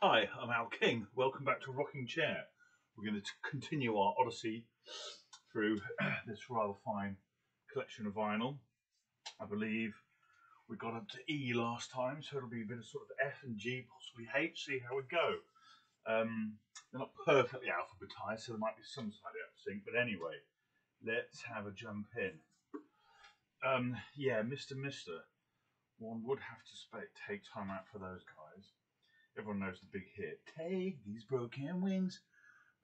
Hi, I'm Al King. Welcome back to Rocking Chair. We're going to continue our odyssey through this rather fine collection of vinyl. I believe we got up to E last time, so it'll be a bit of sort of F and G, possibly H, see how we go. They're not perfectly alphabetized, so there might be some slightly out of sync, but anyway, let's have a jump in. Yeah, Mr. One would have to take time out for those guys. Everyone knows the big hit, Take These Broken Wings.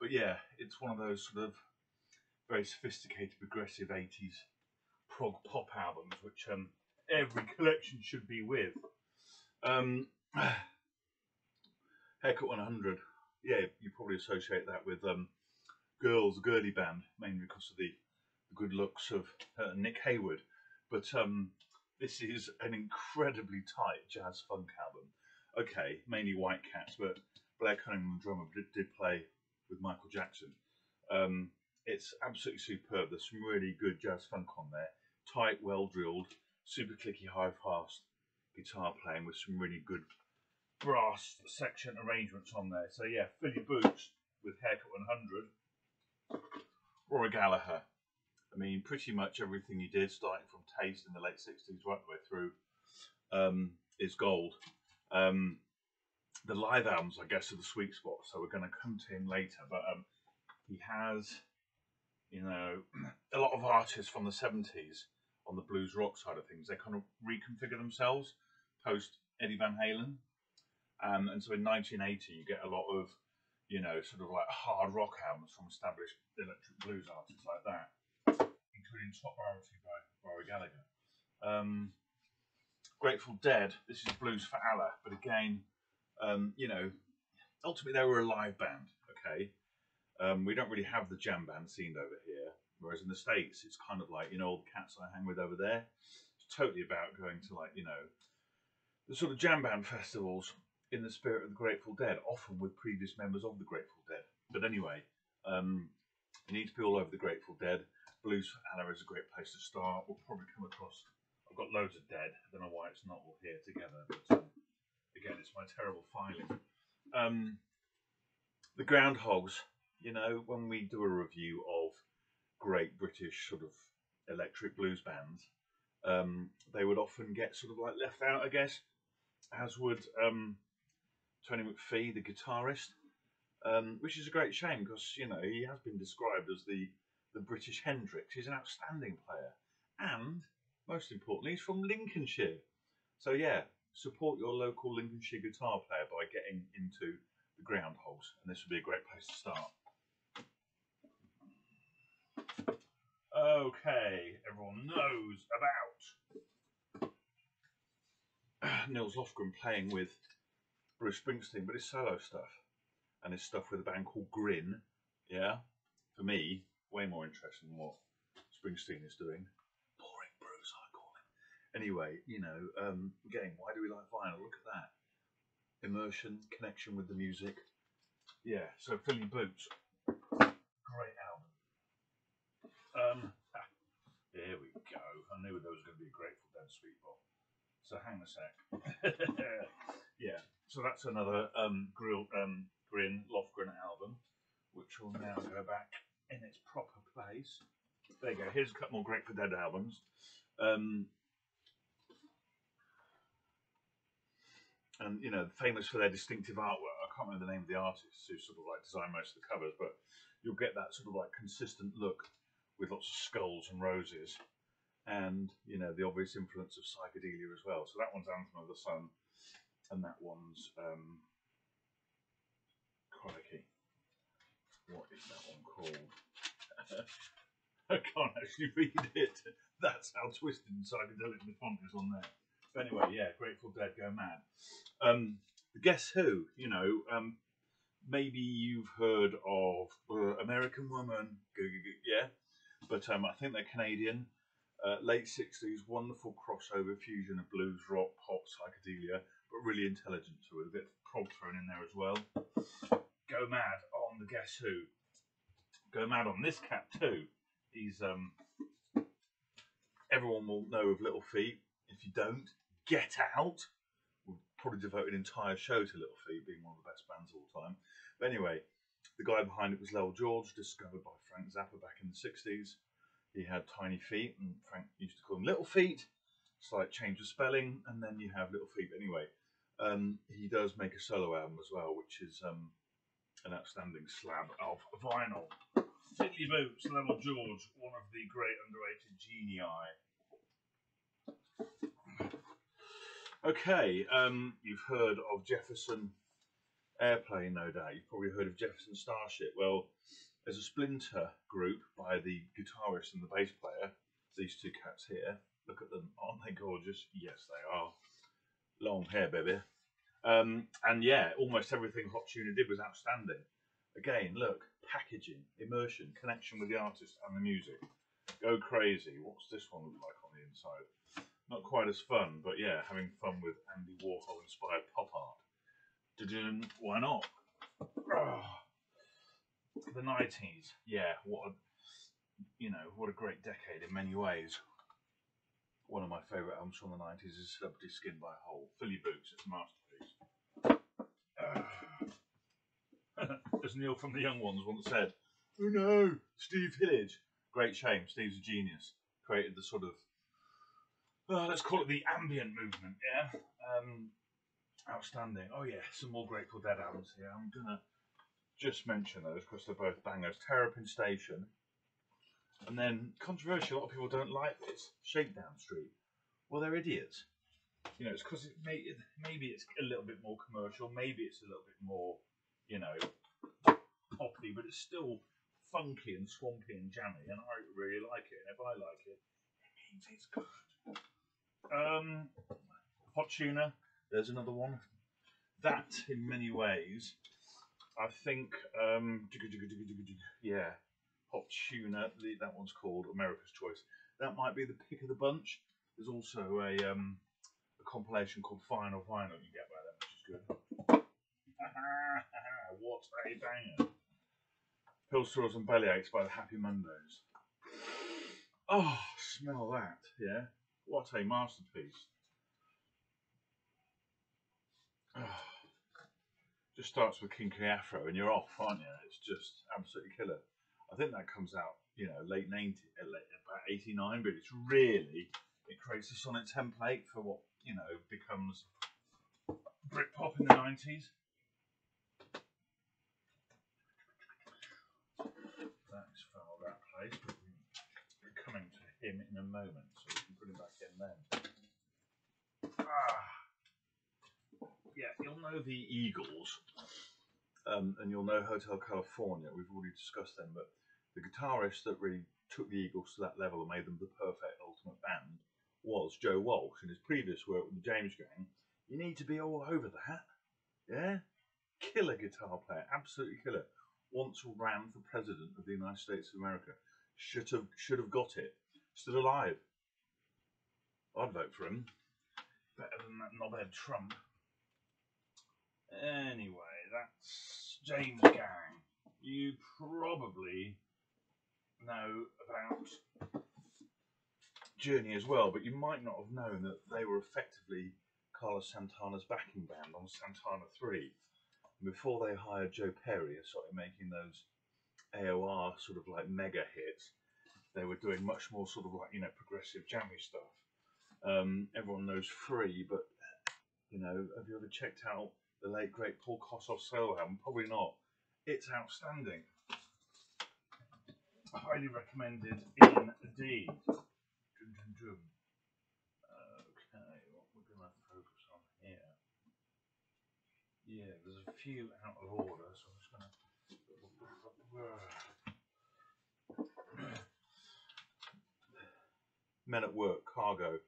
But yeah, it's one of those sort of very sophisticated, progressive 80s prog pop albums, which every collection should be with. Haircut 100. Yeah, you probably associate that with girly band, mainly because of the good looks of Nick Hayward. But this is an incredibly tight jazz funk album. Okay, mainly White Cats, but Blair Cunningham, the drummer, did play with Michael Jackson. It's absolutely superb. There's some really good jazz funk on there. Tight, well drilled, super clicky, high fast guitar playing with some really good brass section arrangements on there. So yeah, Philly Boots with Haircut 100. Rory Gallagher. I mean, pretty much everything he did, starting from Taste in the late 60s right the way through, is gold. The live albums, I guess, are the sweet spot, so we're going to come to him later. But he has, you know, a lot of artists from the 70s on the blues rock side of things. They kind of reconfigure themselves post Eddie Van Halen. And so in 1980, you get a lot of, you know, sort of like hard rock albums from established electric blues artists like that, including Top Priority by Rory Gallagher. Grateful Dead, this is Blues for Allah, but again, you know, ultimately they were a live band, okay? We don't really have the jam band scene over here, whereas in the States, it's kind of like, you know, all the cats I hang with over there. It's totally about going to, like, you know, the sort of jam band festivals in the spirit of the Grateful Dead, often with previous members of the Grateful Dead. But anyway, you need to be all over the Grateful Dead. Blues for Allah is a great place to start. We'll probably come across, I've got loads of Dead. I don't know why it's not all here together, but again, it's my terrible filing. The Groundhogs, you know, when we do a review of great British sort of electric blues bands, they would often get sort of like left out, I guess, as would Tony McPhee, the guitarist, which is a great shame because, you know, he has been described as the British Hendrix. He's an outstanding player, and most importantly, he's from Lincolnshire. So yeah, support your local Lincolnshire guitar player by getting into the Groundhogs, and this would be a great place to start. Okay, everyone knows about Nils Lofgren playing with Bruce Springsteen, but his solo stuff and his stuff with a band called Grin. Yeah, for me, way more interesting than what Springsteen is doing. Boring Bruce, I call him. Anyway, you know, again, why do we like vinyl? Look at that. Immersion, connection with the music. Yeah, so Philly Boots. Great album. Here we go. I knew there was going to be a Grateful Dead sweet spot. So hang a sec. Yeah, so that's another Grin Lofgren album, which will now go back in its proper place. There you go. Here's a couple more Grateful Dead albums. And, you know, famous for their distinctive artwork. I can't remember the name of the artists who sort of like designed most of the covers, but you'll get that sort of like consistent look with lots of skulls and roses, and, you know, the obvious influence of psychedelia as well. So that one's Anthem of the Sun, and that one's crikey, what is that one called? I can't actually read it. That's how twisted and psychedelic the font is on there. But anyway, yeah, Grateful Dead, go mad. Guess Who, you know, maybe you've heard of American Woman, yeah, but I think they're Canadian. Late 60s, wonderful crossover fusion of blues, rock, pop, psychedelia, but really intelligent too, with a bit of prog thrown in there as well. Go mad on the Guess Who. Go mad on this cat too. He's everyone will know of Little Feat. If you don't, Get Out. We'll probably devote an entire show to Little Feat being one of the best bands of all time. But anyway, the guy behind it was Lowell George, discovered by Frank Zappa back in the 60s. He had tiny feet, and Frank used to call them Little Feat. Slight change of spelling, and then you have Little Feat. Anyway, he does make a solo album as well, which is an outstanding slab of vinyl. Fiddly Boots, Lowell George, one of the great underrated genii. Okay, you've heard of Jefferson Airplane, no doubt. You've probably heard of Jefferson Starship. Well, there's a splinter group by the guitarist and the bass player. These two cats here. Look at them. Aren't they gorgeous? Yes, they are. Long hair, baby. And yeah, almost everything Hot Tuna did was outstanding. Again, look, packaging, immersion, connection with the artist and the music. Go crazy. What's this one look like on the inside? Not quite as fun, but yeah, having fun with Andy Warhol-inspired pop art. Why not? The 90s, yeah, what a great decade in many ways. One of my favourite albums from the 90s is Celebrity Skin by Hole. Fiddly Boots, it's a masterpiece. As Neil from the Young Ones once said, oh no, Steve Hillage. Great shame, Steve's a genius. Created the sort of, let's call it the ambient movement, yeah? Outstanding. Oh yeah, some more Grateful Dead albums here. I'm going to just mention those because they're both bangers. Terrapin Station. And then, controversial, a lot of people don't like this. Shakedown Street. Well, they're idiots. You know, it's because maybe it's a little bit more commercial, maybe it's a little bit more, poppy, but it's still funky and swampy and jammy, and I really like it. And if I like it, it means it's good. Hot Tuna, there's another one. That, in many ways, I think, yeah, Hot Tuna, that one's called America's Choice. That might be the pick of the bunch. There's also a compilation called Final Vinyl you get by them, which is good. What a banger. Pill Straws and Bellyaches by the Happy Mondays. Oh, smell that, yeah? What a masterpiece. Oh. Just starts with Kinky Afro and you're off, aren't you? It's just absolutely killer. I think that comes out, late 90s, about 89, but it's really, it creates a sonic template for what, becomes Britpop in the 90s. That's fouled that place, but we're coming to him in a moment, so we can put him back in then. Yeah, you'll know the Eagles, and you'll know Hotel California. We've already discussed them, but the guitarist that really took the Eagles to that level and made them the perfect ultimate band was Joe Walsh. In his previous work with the James Gang, you need to be all over that, yeah? Killer guitar player, absolutely killer. Once ran for president of the United States of America. Should have got it. Still alive. I'd vote for him. Better than that knobhead Trump. Anyway, that's James Gang. You probably know about Journey as well, but you might not have known that they were effectively Carlos Santana's backing band on Santana 3. Before they hired Joe Perry and started making those AOR sort of like mega hits, they were doing much more sort of like, progressive jammy stuff. Everyone knows Free, but, have you ever checked out the late great Paul Kossoff's solo album? Probably not. It's outstanding. Highly recommended indeed. Okay, what we're going to focus on here. Yeah, there's a few out of order, so I'm just going to... Men at Work, Cargo.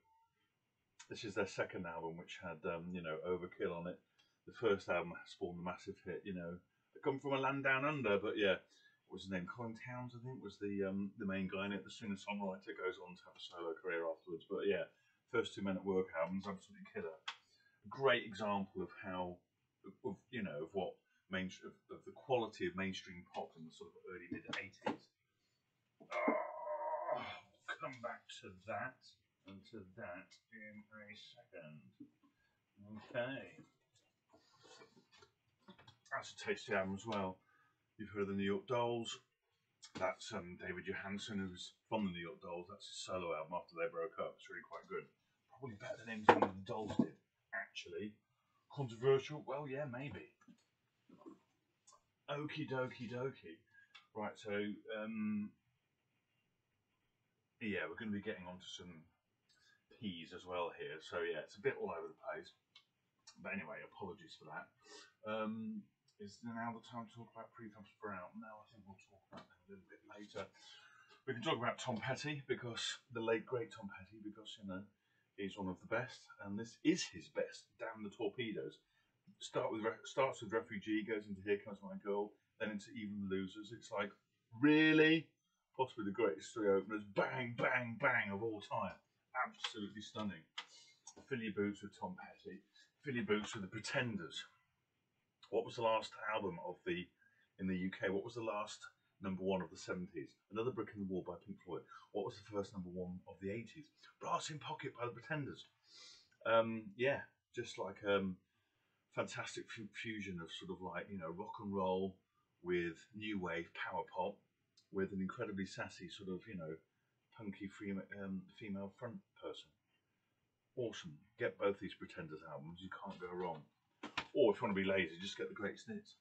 This is their second album, which had, Overkill on it. The first album spawned a massive hit, They come from a land down under, but yeah. What was his name? Colin Towns, I think, was the main guy in it. The singer-songwriter goes on to have a solo career afterwards. But yeah, first two Men at Work albums, absolutely killer. Great example of how, of what of the quality of mainstream pop in the sort of early mid 80s. Oh, come back to that and to that in a second. Okay. That's a tasty album as well. You've heard of the New York Dolls. That's David Johansen, who's from the New York Dolls. That's his solo album after they broke up. It's really quite good. Probably better than anything that the Dolls did, actually. Controversial? Well, yeah, maybe. Okie dokie dokie. Right, so, yeah, we're going to be getting onto some P's as well here. So, yeah, it's a bit all over the place. But anyway, apologies for that. Is now the time to talk about Prefab Sprout? No, I think we'll talk about that a little bit later. We can talk about Tom Petty, because the late great Tom Petty, because you know he's one of the best, and this is his best. Damn the Torpedoes. Starts with Refugee, goes into Here Comes My Girl, then into Even the Losers. It's like, really, possibly the greatest three openers, bang, bang, bang of all time. Absolutely stunning. Fill Your Boots with Tom Petty. Fill Your Boots with the Pretenders. What was the last album in the UK? What was the last #1 of the 70s? Another Brick in the Wall by Pink Floyd. What was the first #1 of the 80s? Brass in Pocket by the Pretenders. Yeah, just like fantastic fusion of sort of like, you know, rock and roll with new wave power pop with an incredibly sassy sort of, you know, punky female front person. Awesome. Get both these Pretenders albums. You can't go wrong. Or if you want to be lazy, just get the greatest hits.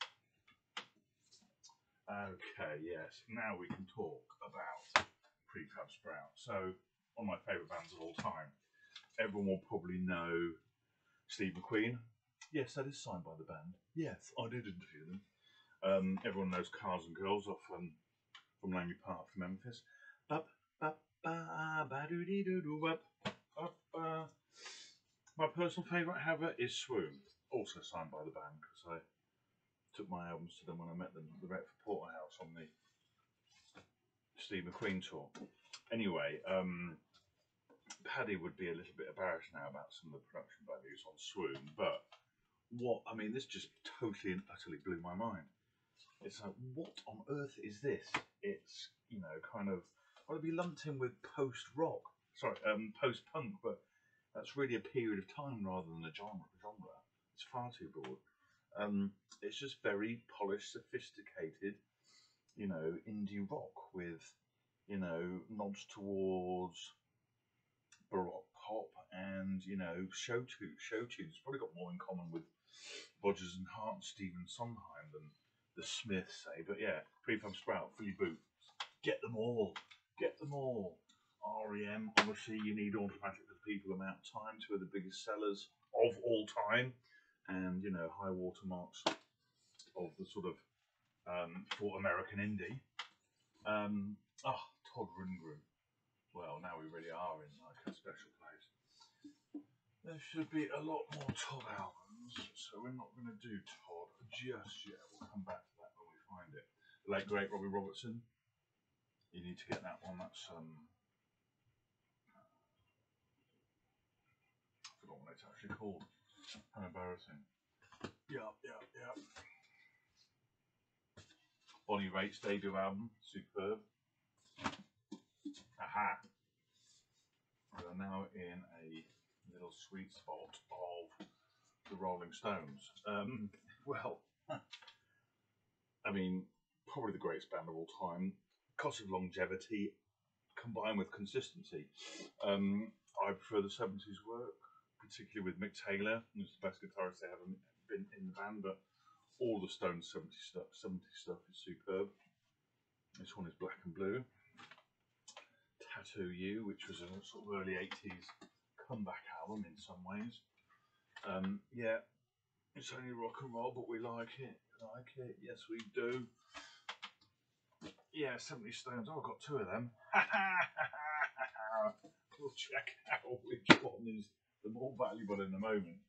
Okay, yes. Now we can talk about Prefab Sprout. So, one of my favourite bands of all time. Everyone will probably know Steve McQueen. Yes, that is signed by the band. Yes, I did interview them. Everyone knows Cars and Girls off from Langley Park from Memphis. My personal favourite, however, is Swoon, also signed by the band, because I took my albums to them when I met them at the Retford Porterhouse on the Steve McQueen tour. Anyway, Paddy would be a little bit embarrassed now about some of the production values on Swoon, but this just totally and utterly blew my mind. It's like, what on earth is this? It's, you know, kind of, well, it'd be lumped in with post-rock, post-punk, but that's really a period of time rather than a genre. It's far too broad. It's just very polished, sophisticated, you know, indie rock with, you know, nods towards baroque pop and, you know, show tunes. It's probably got more in common with Rodgers and Hart and Stephen Sondheim than the Smiths, say. But yeah, Prefab Sprout, Fill Your Boots. Get them all. REM, obviously, You Need Automatic for the People, Amount of Time, two of the biggest sellers of all time, and, you know, high watermarks of the sort of for American indie. Todd Rundgren. Well, now we really are in like a special place. There should be a lot more Todd albums, so we're not going to do Todd just yet. We'll come back to that when we find it. The late great Robbie Robertson. You need to get that one. That's I forgot what it's actually called. How embarrassing. Yeah. Bonnie Raitt's debut album, superb. Aha! We are now in a little sweet spot of the Rolling Stones. Probably the greatest band of all time. Because of longevity combined with consistency. I prefer the 70s work, particularly with Mick Taylor, who's the best guitarist they haven't been in the band, but all the Stones 70s stuff is superb. This one is Black and Blue. Tattoo You, which was a sort of early 80s comeback album in some ways. Yeah, it's only rock and roll, but we like it. Yes we do. Yeah, 70 Stones. I've got two of them. We'll check out which one is the more valuable in a moment.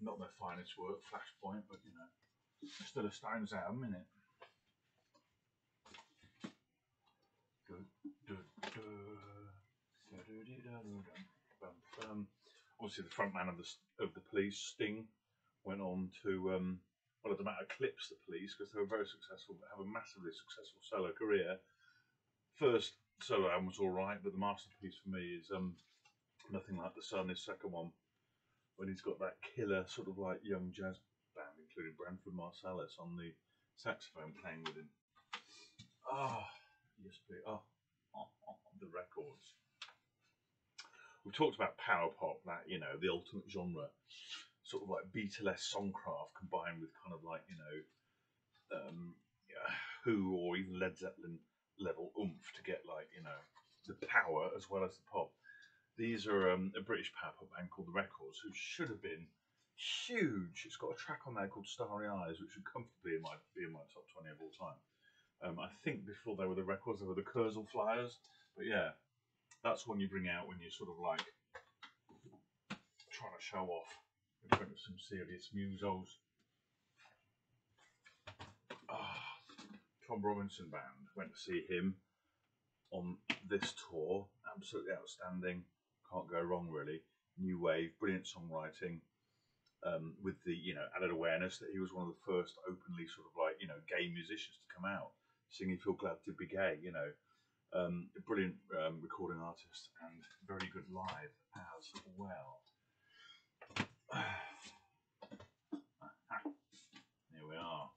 Not their finest work, Flashpoint, but you know, still a Stones album, innit? Obviously, the frontman of the Police, Sting, went on to it doesn't matter, eclipse the Police because they were very successful, but have a massively successful solo career. First solo album was all right, but the masterpiece for me is Nothing Like the Sun, his second one, when he's got that killer sort of like young jazz band including Branford Marsalis on the saxophone playing with him. Ah, yes, please. The records. We've talked about power pop, that, you know, the ultimate genre, sort of like Beatlesque songcraft combined with kind of like, you know, Who or even Led Zeppelin level oomph to get, like, you know, the power as well as the pop. These are a British power pop band called The Records, who should have been huge. It's got a track on there called Starry Eyes, which would comfortably be in my top 20 of all time. I think before they were The Records, they were the Kurzel Flyers. But yeah, that's one you bring out when you're sort of like trying to show off in front of some serious musos. Tom Robinson Band, went to see him on this tour. Absolutely outstanding. Can't go wrong, really. New wave, brilliant songwriting, with the, you know, added awareness that he was one of the first openly sort of like, you know, gay musicians to come out singing "Feel Glad to Be Gay." You know, a brilliant recording artist and very good live as well. Here we are.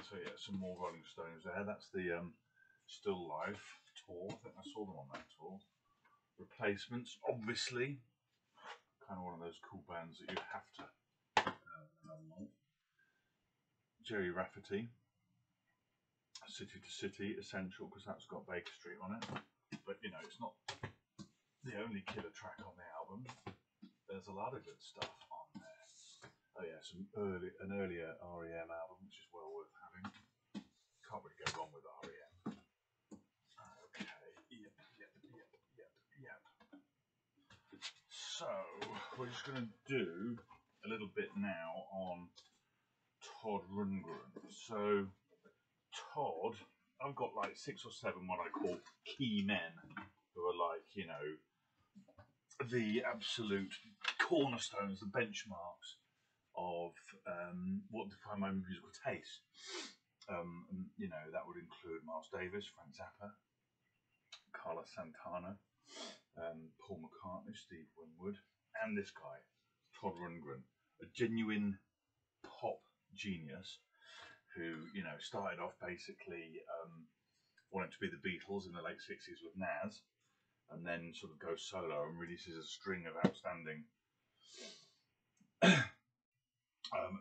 So yeah, some more Rolling Stones there. That's the Still Life tour. I think I saw them on that tour. Replacements, obviously. Kind of one of those cool bands that you have to have. Jerry Rafferty, City to City, essential, because that's got Baker Street on it. But, you know, it's not the only killer track on the album. There's a lot of good stuff on there. Oh yeah, an earlier REM album, which is well worth having. Can't really go wrong with REM. Okay, yep. So, we're just going to do a little bit now on Todd Rundgren. So, Todd, I've got like 6 or 7 what I call key men, who are like, you know, the absolute cornerstones, the benchmarks of what define my musical taste. You know, that would include Miles Davis, Frank Zappa, Carlos Santana, Paul McCartney, Steve Winwood, and this guy, Todd Rundgren, a genuine pop genius who, you know, started off basically wanting to be the Beatles in the late 60s with Nas, and then sort of goes solo and releases a string of outstanding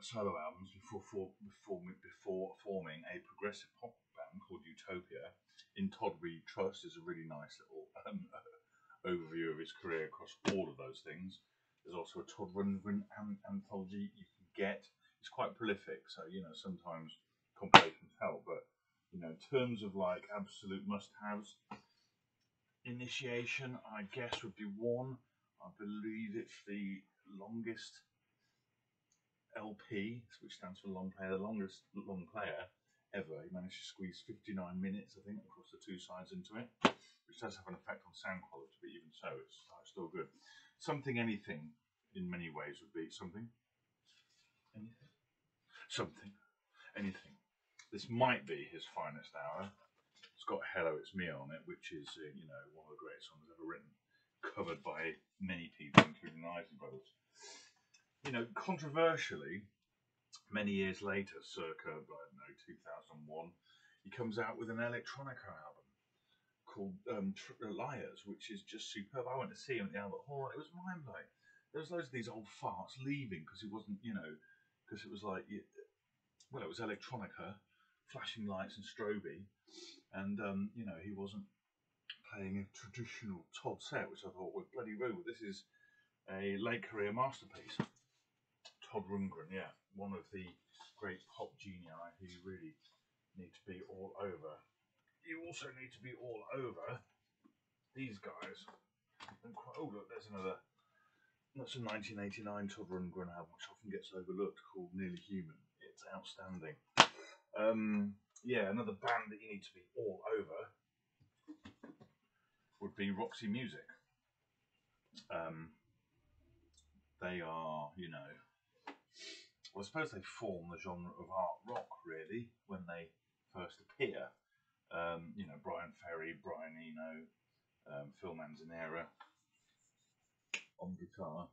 solo albums before forming a progressive pop band called Utopia. In Todd We Trust is a really nice little overview of his career across all of those things. There's also a Todd Rundgren anthology you can get. It's quite prolific, so, you know, sometimes compilations help, but, you know, in terms of like absolute must-haves, Initiation, I guess, would be one. I believe it's the longest LP, which stands for long player, the longest long player ever. He managed to squeeze 59 minutes, I think, across the 2 sides into it, which does have an effect on sound quality, but even so, it's still good. Something Anything, in many ways, would be something. Anything. Something. Anything. This might be his finest hour. It's got Hello, It's Me on it, which is, you know, one of the greatest songs ever written, covered by many people, including the Isley Brothers. You know, controversially, many years later, circa, I don't know, 2001, he comes out with an electronica album called Liars, which is just superb. I went to see him at the Albert Hall, and it was mind-blowing. There was loads of these old farts leaving because he wasn't, you know, because it was like, well, it was electronica, flashing lights and strobe, and, you know, he wasn't playing a traditional Todd set, which I thought was bloody rude. This is a late career masterpiece. Todd Rundgren, yeah, one of the great pop genii who you really need to be all over. You also need to be all over these guys. Oh, look, there's another. That's a 1989 Todd Rundgren album, which often gets overlooked, called Nearly Human. It's outstanding. Yeah, another band that you need to be all over would be Roxy Music. They are, you know, well, I suppose they form the genre of art rock, really, when they first appear. You know, Brian Ferry, Brian Eno, Phil Manzanera on guitar.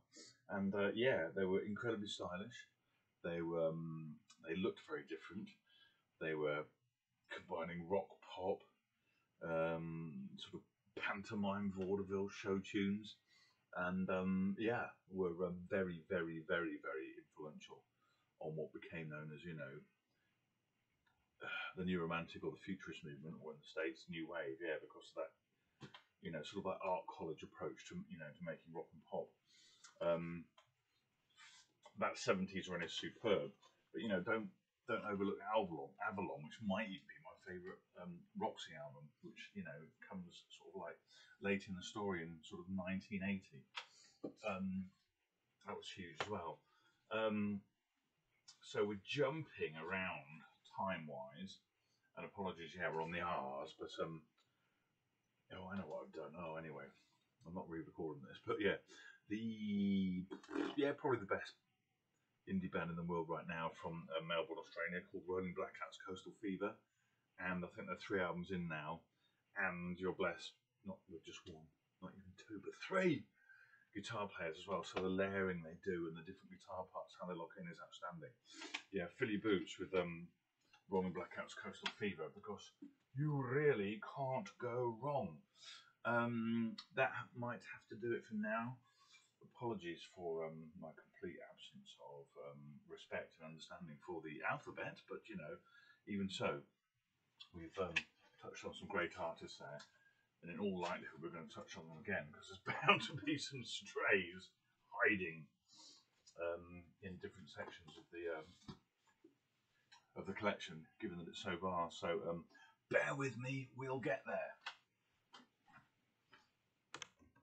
And yeah, they were incredibly stylish. They were they looked very different. They were combining rock pop, sort of pantomime vaudeville show tunes, and yeah, were very, very, very, very influential on what became known as, you know, the new romantic or the futurist movement, or in the States, new wave. Yeah, because of that, you know, sort of like art college approach to, you know, to making rock and pop. That 70s run is superb, but you know, don't overlook Avalon, which might even be my favourite Roxy album, which, you know, comes sort of like late in the story in sort of 1980. That was huge as well. So we're jumping around time-wise, and apologies, yeah, we're on the R's, but oh, I know what I've done. Oh, anyway, I'm not re-recording this, but yeah, probably the best indie band in the world right now from Melbourne, Australia, called Rolling Blackouts Coastal Fever, and I think they're 3 albums in now, and you're blessed not with just one, not even two, but 3 guitar players as well. So the layering they do and the different guitar parts, how they lock in, is outstanding. Yeah, fill your boots with Rolling Blackouts Coastal Fever, because you really can't go wrong. That might have to do it for now. Apologies for my complete absence of respect and understanding for the alphabet, but you know, even so, we've touched on some great artists there, and in all likelihood we're going to touch on them again, because there's bound to be some strays hiding in different sections of the collection, given that it's so vast. So bear with me, we'll get there.